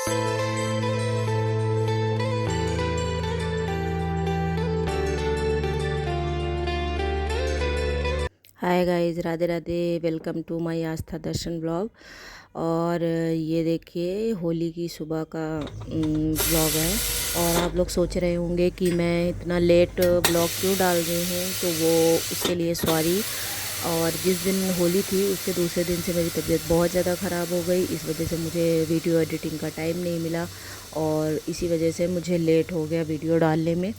Hi guys, Radhe Radhe. Welcome to my Aastha Darshan blog. और ये देखिए होली की सुबह का ब्लॉग है। और आप लोग सोच रहे होंगे कि मैं इतना लेट ब्लॉग क्यों डाल रही हूँ, तो वो उसके लिए सॉरी। और जिस दिन होली थी उसके दूसरे दिन से मेरी तबीयत बहुत ज़्यादा ख़राब हो गई। इस वजह से मुझे वीडियो एडिटिंग का टाइम नहीं मिला और इसी वजह से मुझे लेट हो गया वीडियो डालने में।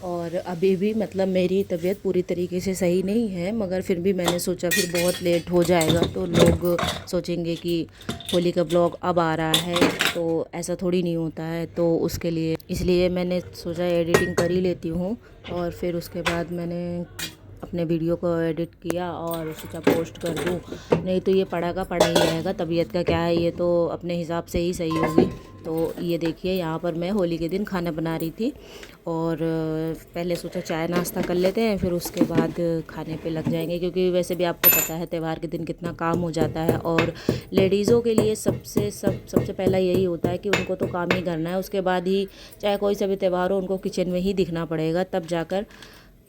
और अभी भी मतलब मेरी तबीयत पूरी तरीके से सही नहीं है, मगर फिर भी मैंने सोचा फिर बहुत लेट हो जाएगा तो लोग सोचेंगे कि होली का ब्लॉग अब आ रहा है, तो ऐसा थोड़ी नहीं होता है। तो उसके लिए इसलिए मैंने सोचा एडिटिंग कर ही लेती हूँ। और फिर उसके बाद मैंने अपने वीडियो को एडिट किया और सोचा पोस्ट कर दूँ, नहीं तो ये पड़ा का पड़ा ही रहेगा। तबीयत का क्या है, ये तो अपने हिसाब से ही सही होगी। तो ये देखिए यहाँ पर मैं होली के दिन खाना बना रही थी और पहले सोचा चाय नाश्ता कर लेते हैं, फिर उसके बाद खाने पे लग जाएंगे, क्योंकि वैसे भी आपको पता है त्यौहार के दिन कितना काम हो जाता है। और लेडीज़ों के लिए सबसे पहला यही होता है कि उनको तो काम ही करना है, उसके बाद ही चाहे कोई सा भी त्यौहार हो उनको किचन में ही दिखना पड़ेगा, तब जाकर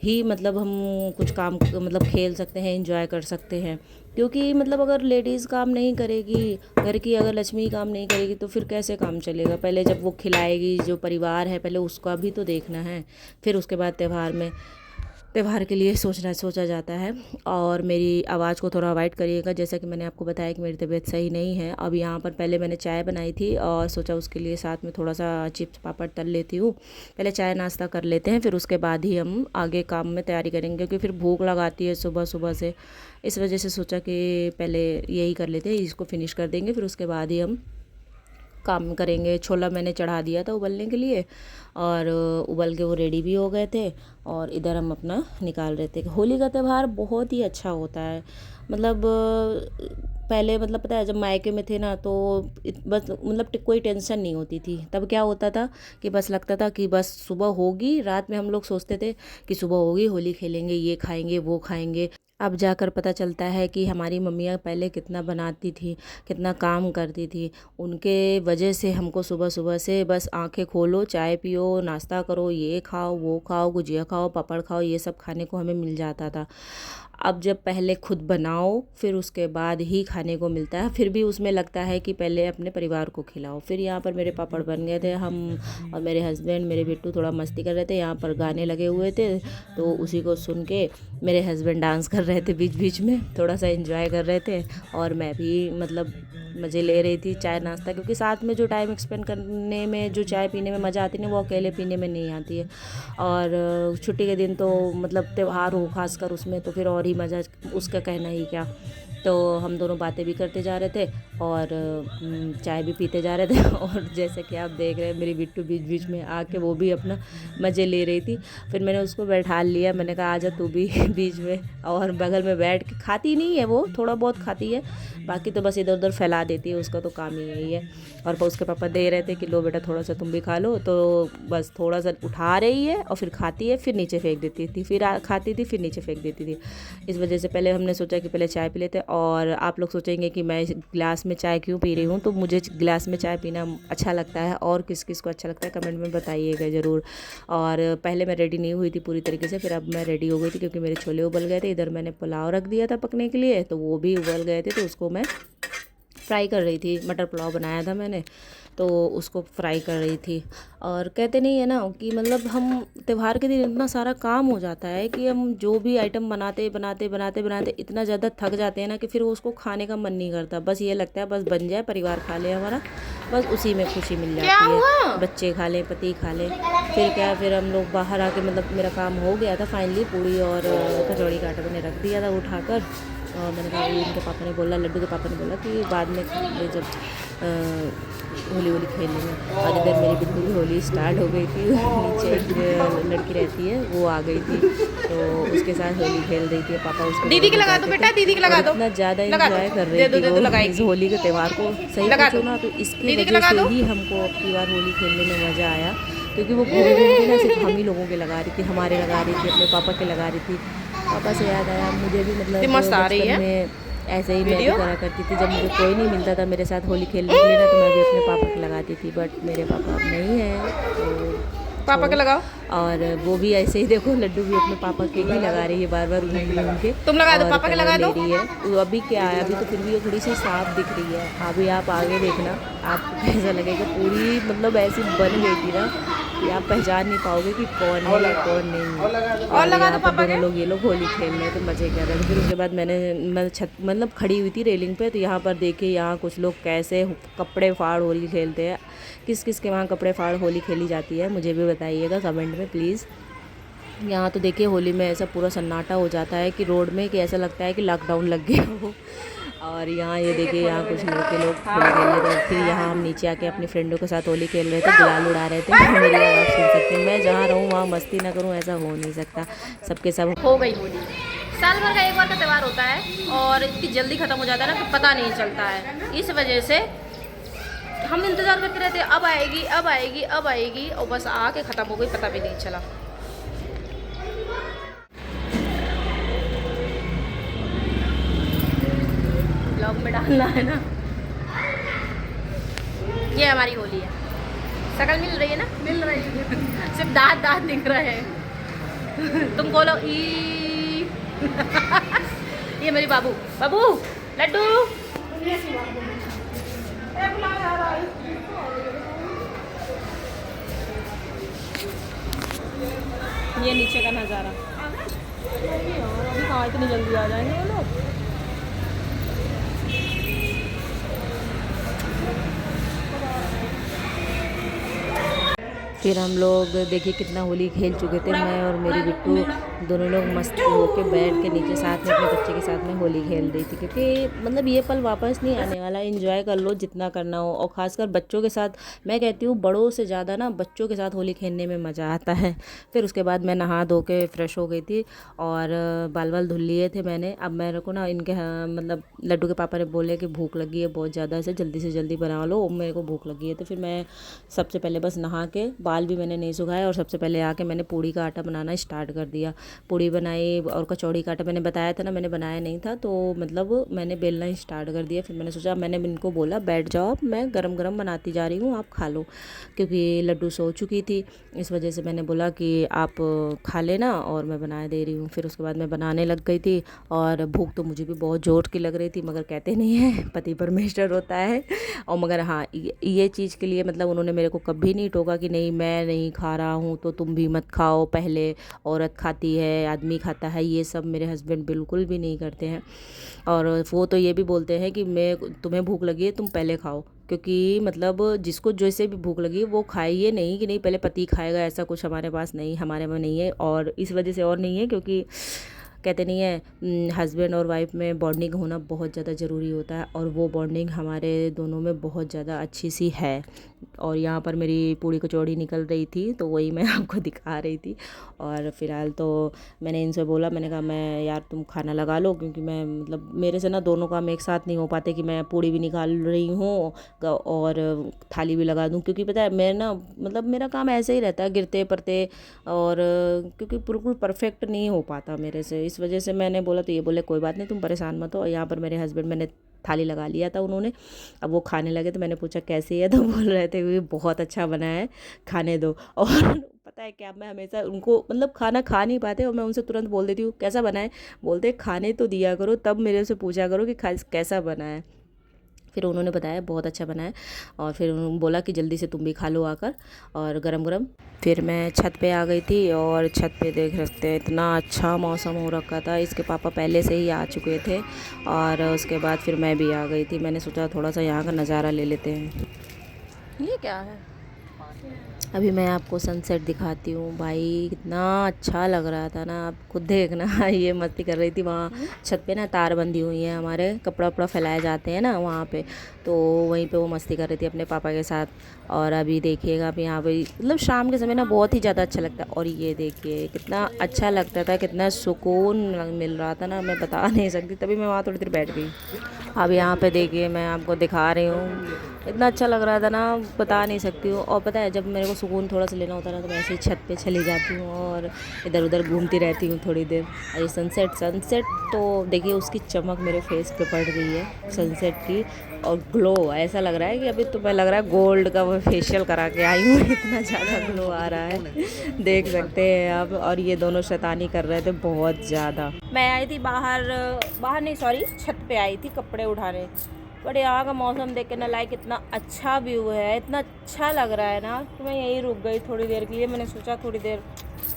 ही मतलब हम कुछ काम मतलब खेल सकते हैं, एंजॉय कर सकते हैं। क्योंकि मतलब अगर लेडीज़ काम नहीं करेगी, घर की अगर लक्ष्मी काम नहीं करेगी तो फिर कैसे काम चलेगा। पहले जब वो खिलाएगी, जो परिवार है पहले उसका भी तो देखना है, फिर उसके बाद त्यौहार के लिए सोचा जाता है। और मेरी आवाज़ को थोड़ा अवॉइड करिएगा, जैसा कि मैंने आपको बताया कि मेरी तबीयत सही नहीं है। अब यहाँ पर पहले मैंने चाय बनाई थी और सोचा उसके लिए साथ में थोड़ा सा चिप्स पापड़ तल लेती हूँ। पहले चाय नाश्ता कर लेते हैं, फिर उसके बाद ही हम आगे काम में तैयारी करेंगे, क्योंकि फिर भूख लगाती है सुबह सुबह से। इस वजह से सोचा कि पहले यही कर लेते हैं, इसको फिनिश कर देंगे, फिर उसके बाद ही हम काम करेंगे। छोला मैंने चढ़ा दिया था उबलने के लिए और उबल के वो रेडी भी हो गए थे। और इधर हम अपना निकाल रहे थे। होली का त्यौहार बहुत ही अच्छा होता है। मतलब पहले मतलब पता है जब मायके में थे ना, तो बस मतलब कोई टेंशन नहीं होती थी। तब क्या होता था कि बस लगता था कि बस सुबह होगी, रात में हम लोग सोचते थे कि सुबह होगी, होली खेलेंगे, ये खाएंगे वो खाएंगे। अब जाकर पता चलता है कि हमारी मम्मियाँ पहले कितना बनाती थी, कितना काम करती थी। उनके वजह से हमको सुबह सुबह से बस आंखें खोलो, चाय पियो, नाश्ता करो, ये खाओ वो खाओ, गुजिया खाओ, पापड़ खाओ, ये सब खाने को हमें मिल जाता था। अब जब पहले खुद बनाओ फिर उसके बाद ही खाने को मिलता है, फिर भी उसमें लगता है कि पहले अपने परिवार को खिलाओ। फिर यहाँ पर मेरे पापड़ बन गए थे, हम और मेरे हस्बैंड मेरे बिट्टू थोड़ा मस्ती कर रहे थे। यहाँ पर गाने लगे हुए थे, तो उसी को सुन के मेरे हस्बैंड डांस कर रहे थे, बीच बीच में थोड़ा सा एंजॉय कर रहे थे। और मैं भी मतलब मज़े ले रही थी चाय नाश्ता, क्योंकि साथ में जो टाइम एक्सपेंड करने में, जो चाय पीने में मज़ा आती है ना, वो अकेले पीने में नहीं आती है। और छुट्टी के दिन तो मतलब त्यौहार हो खासकर, उसमें तो फिर और ही मज़ा, उसका कहना ही क्या। तो हम दोनों बातें भी करते जा रहे थे और चाय भी पीते जा रहे थे। और जैसे कि आप देख रहे हैं मेरी बिट्टू बीच बीच में आके वो भी अपना मज़े ले रही थी। फिर मैंने उसको बैठा लिया, मैंने कहा आजा तू भी बीच में। और बगल में बैठ के खाती नहीं है वो, थोड़ा बहुत खाती है, बाकी तो बस इधर उधर फैला देती है, उसका तो काम ही यही है। और उसके पापा दे रहे थे कि लो बेटा थोड़ा सा तुम भी खा लो, तो बस थोड़ा सा उठा रही है और फिर खाती है, फिर नीचे फेंक देती थी, फिर खाती थी, फिर नीचे फेंक देती थी। इस वजह से पहले हमने सोचा कि पहले चाय पी लेते। और आप लोग सोचेंगे कि मैं गिलास में चाय क्यों पी रही हूँ, तो मुझे गिलास में चाय पीना अच्छा लगता है। और किस किस को अच्छा लगता है कमेंट में बताइएगा ज़रूर। और पहले मैं रेडी नहीं हुई थी पूरी तरीके से, फिर अब मैं रेडी हो गई थी, क्योंकि मेरे छोले उबल गए थे। इधर मैंने पुलाव रख दिया था पकने के लिए, तो वो भी उबल गए थे, तो उसको मैं फ्राई कर रही थी। मटर पुलाव बनाया था मैंने, तो उसको फ्राई कर रही थी। और कहते नहीं है ना कि मतलब हम त्यौहार के दिन इतना सारा काम हो जाता है कि हम जो भी आइटम बनाते बनाते बनाते बनाते इतना ज़्यादा थक जाते हैं ना कि फिर उसको खाने का मन नहीं करता। बस ये लगता है बस बन जाए, परिवार खा ले हमारा, बस उसी में खुशी मिल जाती है। बच्चे खा लें, पति खा लें, फिर क्या, फिर हम लोग बाहर आके मतलब मेरा काम हो गया था फाइनली। पूड़ी और कचौड़ी का आटा मैंने रख दिया था उठाकर। और मैंने कहा इनके पापा ने बोला, लड्डू के पापा ने बोला कि बाद में जब होली होली खेल लेंगे। और इधर मेरी बिट्टू की होली स्टार्ट हो गई थी। नीचे एक लड़की रहती है, वो आ गई थी, तो उसके साथ होली खेल रही थी। पापा उसको दीदी की लगा दो बेटा, दीदी की लगा दो। इतना ज़्यादा एंजॉय कर रही थी वो इस होली के त्यौहार को। सही पूछो ना तो इसकी वजह से ही हमको अब की बार होली खेलने में मज़ा आया, क्योंकि वो घूम घूम के ना सिर्फ हम ही लोगों के लगा रही थी, हमारे लगा रही थी, अपने पापा के लगा रही थी। पापा से याद आया मुझे भी, मतलब मस्त आ रही है। में ऐसे ही मैं भी करा करती थी, जब मुझे कोई नहीं मिलता था मेरे साथ होली खेलने के लिए ना, तो मैं भी अपने पापा को लगाती थी, बट मेरे पापा अब नहीं है तो पापा के लगाओ। और वो भी ऐसे ही देखो, लड्डू भी अपने पापा के ही लगा रही है, बार बार उनके तुम लगा दो, पापा के लगा दो। रही है तो अभी क्या है, अभी तो फिर भी वो थोड़ी सी साफ दिख रही है। अभी आप आगे देखना, आपको कैसा लगेगा, पूरी मतलब ऐसी बन गई थी ना कि आप पहचान नहीं पाओगे कि कौन है कौन नहीं है। और लगा दो पापा के। दोनों लोग, ये लोग होली खेल रहे थे, मज़े कर रहे थे। फिर उसके बाद मैं छत मतलब खड़ी हुई थी रेलिंग पे, तो यहाँ पर देखिए यहाँ कुछ लोग कैसे कपड़े फाड़ होली खेलते हैं। किस किस के वहाँ कपड़े फाड़ होली खेली जाती है मुझे भी बताइएगा कमेंट में प्लीज़। यहाँ तो देखिए होली में ऐसा पूरा सन्नाटा हो जाता है कि रोड में, कि ऐसा लगता है कि लॉकडाउन लग गया हो। और यहाँ ये देखिए यहाँ कुछ लड़के लोग होली खेल रहे थे। फिर यहाँ हम नीचे आके अपनी फ्रेंडों के साथ होली खेल रहे थे, गुलाल उड़ा रहे थे। मेरी आवाज़ सुन सकती हूँ, मैं जहाँ रहूँ वहाँ मस्ती ना करूँ ऐसा हो नहीं सकता। सबके सब हो गई होली। साल भर का एक बार का त्यौहार होता है और इतनी जल्दी ख़त्म हो जाता है ना कि पता नहीं चलता है। इस वजह से हम इंतज़ार करते रहते हैं, अब आएगी अब आएगी अब आएगी, और बस आके ख़त्म हो गई, पता भी नहीं चला। ब्लॉग में डालना है ना। ये हमारी होली है। शक्ल मिल रही है ना? मिल रही है। सिर्फ दांत दांत दिख रहे हैं। तुम बोलो ई। ये मेरी बाबू बाबू लड्डू। ये नीचे का नज़ारा। अभी कहाँ इतनी जल्दी आ जाएंगे वो लोग। फिर हम लोग देखिए कितना होली खेल चुके थे। मैं और मेरी बिट्टू दोनों लोग मस्त होके बैठ के नीचे साथ में अपने बच्चे के साथ में होली खेल रही थी, क्योंकि मतलब ये पल वापस नहीं आने वाला। एंजॉय कर लो जितना करना हो, और ख़ासकर बच्चों के साथ। मैं कहती हूँ बड़ों से ज़्यादा ना बच्चों के साथ होली खेलने में मज़ा आता है। फिर उसके बाद मैं नहा धो के फ्रेश हो गई थी और बाल बाल धुल लिए थे मैंने। अब मेरे को ना इनके मतलब लड्डू के पापा ने बोले कि भूख लगी है बहुत ज़्यादा, से जल्दी बना लो, मेरे को भूख लगी है। तो फिर मैं सबसे पहले बस नहा के, बाल भी मैंने नहीं सुखाया, और सबसे पहले आके मैंने पूड़ी का आटा बनाना स्टार्ट कर दिया। पूड़ी बनाई और कचौड़ी का आटा मैंने बताया था ना, मैंने बनाया नहीं था, तो मतलब मैंने बेलना स्टार्ट कर दिया। फिर मैंने सोचा, मैंने इनको बोला बैठ जाओ, मैं गरम गरम बनाती जा रही हूँ, आप खा लो, क्योंकि लड्डू सो चुकी थी। इस वजह से मैंने बोला कि आप खा लेना और मैं बना दे रही हूँ। फिर उसके बाद मैं बनाने लग गई थी, और भूख तो मुझे भी बहुत जोर की लग रही थी, मगर कहते नहीं है पति परमेश्वर होता है। और मगर हाँ, ये चीज़ के लिए मतलब उन्होंने मेरे को कभी नहीं टोका कि नहीं मैं नहीं खा रहा हूँ तो तुम भी मत खाओ, पहले औरत खाती है आदमी खाता है, ये सब मेरे हस्बैंड बिल्कुल भी नहीं करते हैं। और वो तो ये भी बोलते हैं कि मैं तुम्हें भूख लगी है तुम पहले खाओ, क्योंकि मतलब जिसको जैसे भी भूख लगी वो खाइए, नहीं कि नहीं पहले पति खाएगा, ऐसा कुछ हमारे पास नहीं, हमारे में नहीं है। और इस वजह से और नहीं है क्योंकि कहते नहीं है हस्बैंड और वाइफ में बॉन्डिंग होना बहुत ज़्यादा ज़रूरी होता है, और वो बॉन्डिंग हमारे दोनों में बहुत ज़्यादा अच्छी सी है। और यहाँ पर मेरी पूड़ी कचौड़ी निकल रही थी तो वही मैं आपको दिखा रही थी। और फ़िलहाल तो मैंने इनसे बोला, मैंने कहा मैं यार तुम खाना लगा लो, क्योंकि मैं मतलब मेरे से ना दोनों काम एक साथ नहीं हो पाते कि मैं पूड़ी भी निकाल रही हूँ और थाली भी लगा दूँ, क्योंकि पता है मैं ना मतलब मेरा काम ऐसे ही रहता है गिरते पड़ते, और क्योंकि बिल्कुल परफेक्ट नहीं हो पाता मेरे से। इस वजह से मैंने बोला, तो ये बोले कोई बात नहीं तुम परेशान मत हो। यहाँ पर मेरे हस्बैंड, मैंने थाली लगा लिया था उन्होंने, अब वो खाने लगे, तो मैंने पूछा कैसे है, तो बोल रहे थे बहुत अच्छा बना है खाने दो। और पता है क्या, मैं हमेशा उनको मतलब खाना खा नहीं पाते और मैं उनसे तुरंत बोल देती हूँ कैसा बना है, बोलते खाने तो दिया करो, तब मेरे से पूछा करो कि कैसा बना है। फिर उन्होंने बताया बहुत अच्छा बना है, और फिर उन्होंने बोला कि जल्दी से तुम भी खा लो आकर और गरम गरम। फिर मैं छत पे आ गई थी, और छत पे देख सकते हैं इतना अच्छा मौसम हो रखा था। इसके पापा पहले से ही आ चुके थे, और उसके बाद फिर मैं भी आ गई थी। मैंने सोचा थोड़ा सा यहाँ का नज़ारा ले लेते हैं। ये क्या है? अभी मैं आपको सनसेट दिखाती हूँ भाई, कितना अच्छा लग रहा था ना, आप खुद देखना। ये मस्ती कर रही थी वहाँ छत पे ना, तार बंधी हुई है, हमारे कपड़ा वपड़ा फैलाए जाते हैं ना वहाँ पे, तो वहीं पे वो मस्ती कर रही थी अपने पापा के साथ। और अभी देखिएगा, अभी यहाँ पे मतलब शाम के समय ना बहुत ही ज़्यादा अच्छा लगता है। और ये देखिए कितना अच्छा लगता था, कितना सुकून मिल रहा था ना, मैं बता नहीं सकती। तभी मैं वहाँ थोड़ी देर बैठ गई। अब यहाँ पे देखिए मैं आपको दिखा रही हूँ, इतना अच्छा लग रहा था ना, बता नहीं सकती हूँ। और पता है जब मेरे को सुकून थोड़ा सा लेना होता है ना, तो मैं ऐसे ही छत पे चली जाती हूँ और इधर उधर घूमती रहती हूँ थोड़ी देर। ये सनसेट तो देखिए उसकी चमक मेरे फेस पे पड़ रही है सनसेट की, और ग्लो ऐसा लग रहा है कि अभी तो मैं लग रहा है गोल्ड का वो फेशियल करा के आई हूँ, इतना ज़्यादा ग्लो आ रहा है देख सकते हैं आप। और ये दोनों शैतानी कर रहे थे बहुत ज़्यादा। मैं आई थी बाहर नहीं सॉरी, छत पे आई थी कपड़े उठाने, बट यहाँ का मौसम देख के ना लाइक इतना अच्छा व्यू है, इतना अच्छा लग रहा है ना कि मैं यहीं रुक गई थोड़ी देर के लिए। मैंने सोचा थोड़ी देर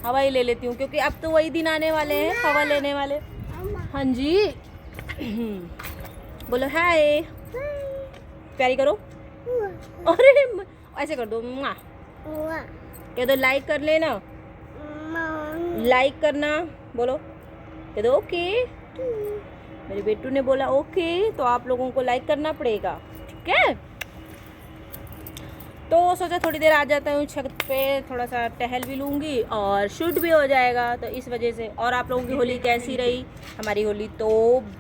हवा ही ले लेती हूँ, क्योंकि अब तो वही दिन आने वाले हैं हवा लेने वाले। हाँ जी बोलो हाय, प्यारी करो। अरे ऐसे कर दो, कह दो लाइक कर लेना, लाइक करना बोलो, कह दो ओके। मेरे बेटू ने बोला ओके, तो आप लोगों को लाइक करना पड़ेगा, ठीक है। तो सोचा थोड़ी देर आ जाता हूँ छत पे, थोड़ा सा टहल भी लूँगी और शूट भी हो जाएगा, तो इस वजह से। और आप लोगों की होली कैसी रही? हमारी होली तो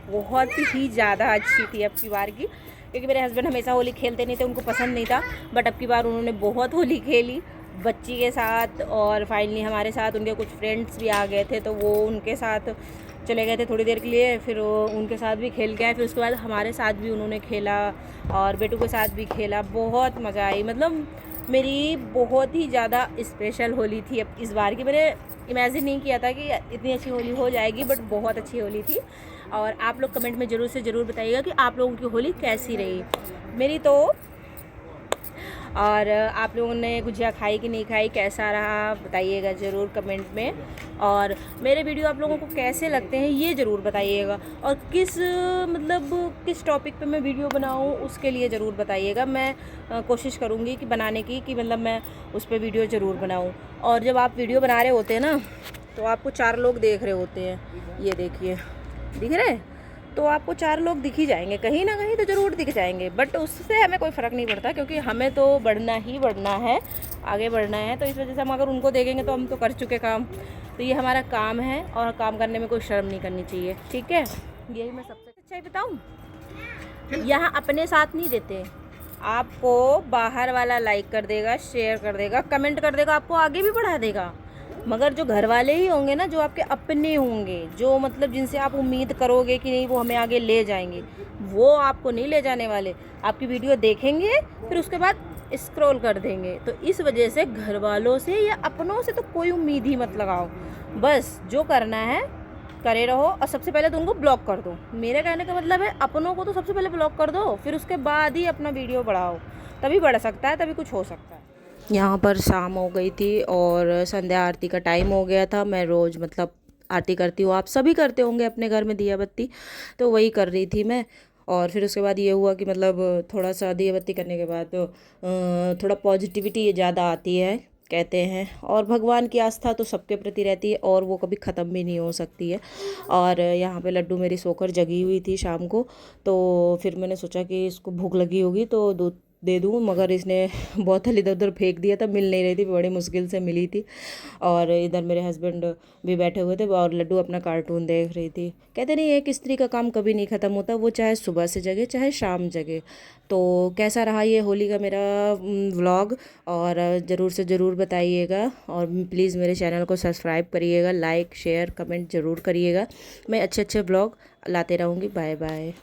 बहुत ही ज़्यादा अच्छी थी अब की बार की, क्योंकि मेरे हस्बैंड हमेशा होली खेलते नहीं थे, उनको पसंद नहीं था, बट अब की बार उन्होंने बहुत होली खेली बच्ची के साथ। और फाइनली हमारे साथ उनके कुछ फ्रेंड्स भी आ गए थे, तो वो उनके साथ चले गए थे थोड़ी देर के लिए, फिर वो उनके साथ भी खेल के आए, फिर उसके बाद हमारे साथ भी उन्होंने खेला और बेटू के साथ भी खेला। बहुत मज़ा आई, मतलब मेरी बहुत ही ज़्यादा स्पेशल होली थी अब इस बार की। मैंने इमेजिन नहीं किया था कि इतनी अच्छी होली हो जाएगी, बट बहुत अच्छी होली थी। और आप लोग कमेंट में ज़रूर से ज़रूर बताइएगा कि आप लोगों की होली कैसी रही। मेरी तो, और आप लोगों ने गुजिया खाई कि नहीं खाई, कैसा रहा बताइएगा ज़रूर कमेंट में। और मेरे वीडियो आप लोगों को कैसे लगते हैं ये ज़रूर बताइएगा, और किस टॉपिक पे मैं वीडियो बनाऊँ उसके लिए ज़रूर बताइएगा। मैं कोशिश करूँगी कि बनाने की, कि मतलब मैं उस पर वीडियो ज़रूर बनाऊँ। और जब आप वीडियो बना रहे होते हैं ना, तो आपको 4 लोग देख रहे होते हैं, ये देखिए दिख रहे हैं, तो आपको 4 लोग दिख ही जाएंगे, कहीं ना कहीं तो ज़रूर दिख जाएंगे, बट उससे हमें कोई फ़र्क नहीं पड़ता, क्योंकि हमें तो बढ़ना ही बढ़ना है, आगे बढ़ना है। तो इस वजह से हम अगर उनको देखेंगे तो हम तो कर चुके काम, तो ये हमारा काम है और काम करने में कोई शर्म नहीं करनी चाहिए, ठीक है। यही मैं सबसे अच्छा ही बताऊँ, यहाँ अपने साथ नहीं देते, आपको बाहर वाला लाइक कर देगा, शेयर कर देगा, कमेंट कर देगा, आपको आगे भी बढ़ा देगा। मगर जो घर वाले ही होंगे ना, जो आपके अपने होंगे, जो मतलब जिनसे आप उम्मीद करोगे कि नहीं वो हमें आगे ले जाएंगे, वो आपको नहीं ले जाने वाले। आपकी वीडियो देखेंगे फिर उसके बाद स्क्रॉल कर देंगे। तो इस वजह से घर वालों से या अपनों से तो कोई उम्मीद ही मत लगाओ, बस जो करना है करे रहो। और सबसे पहले तो उनको ब्लॉक कर दो। मेरे कहने का मतलब है अपनों को तो सबसे पहले ब्लॉक कर दो, फिर उसके बाद ही अपना वीडियो बढ़ाओ, तभी बढ़ सकता है, तभी कुछ हो सकता है। यहाँ पर शाम हो गई थी और संध्या आरती का टाइम हो गया था। मैं रोज़ मतलब आरती करती हूँ, आप सभी करते होंगे अपने घर में दिया बत्ती, तो वही कर रही थी मैं। और फिर उसके बाद ये हुआ कि मतलब थोड़ा सा दिया बत्ती करने के बाद तो थोड़ा पॉजिटिविटी ज़्यादा आती है कहते हैं, और भगवान की आस्था तो सबके प्रति रहती है और वो कभी ख़त्म भी नहीं हो सकती है। और यहाँ पे लड्डू मेरी सोकर जगी हुई थी शाम को, तो फिर मैंने सोचा कि इसको भूख लगी होगी तो दूध दे दूँ, मगर इसने बोतल इधर उधर फेंक दिया था, मिल नहीं रही थी, बड़ी मुश्किल से मिली थी। और इधर मेरे हस्बैंड भी बैठे हुए थे और लड्डू अपना कार्टून देख रही थी। कहते नहीं एक स्त्री का काम कभी नहीं ख़त्म होता, वो चाहे सुबह से जगे चाहे शाम जगे। तो कैसा रहा ये होली का मेरा व्लॉग, और ज़रूर से ज़रूर बताइएगा, और प्लीज़ मेरे चैनल को सब्सक्राइब करिएगा, लाइक शेयर कमेंट ज़रूर करिएगा। मैं अच्छे अच्छे व्लॉग लाते रहूँगी। Bye bye.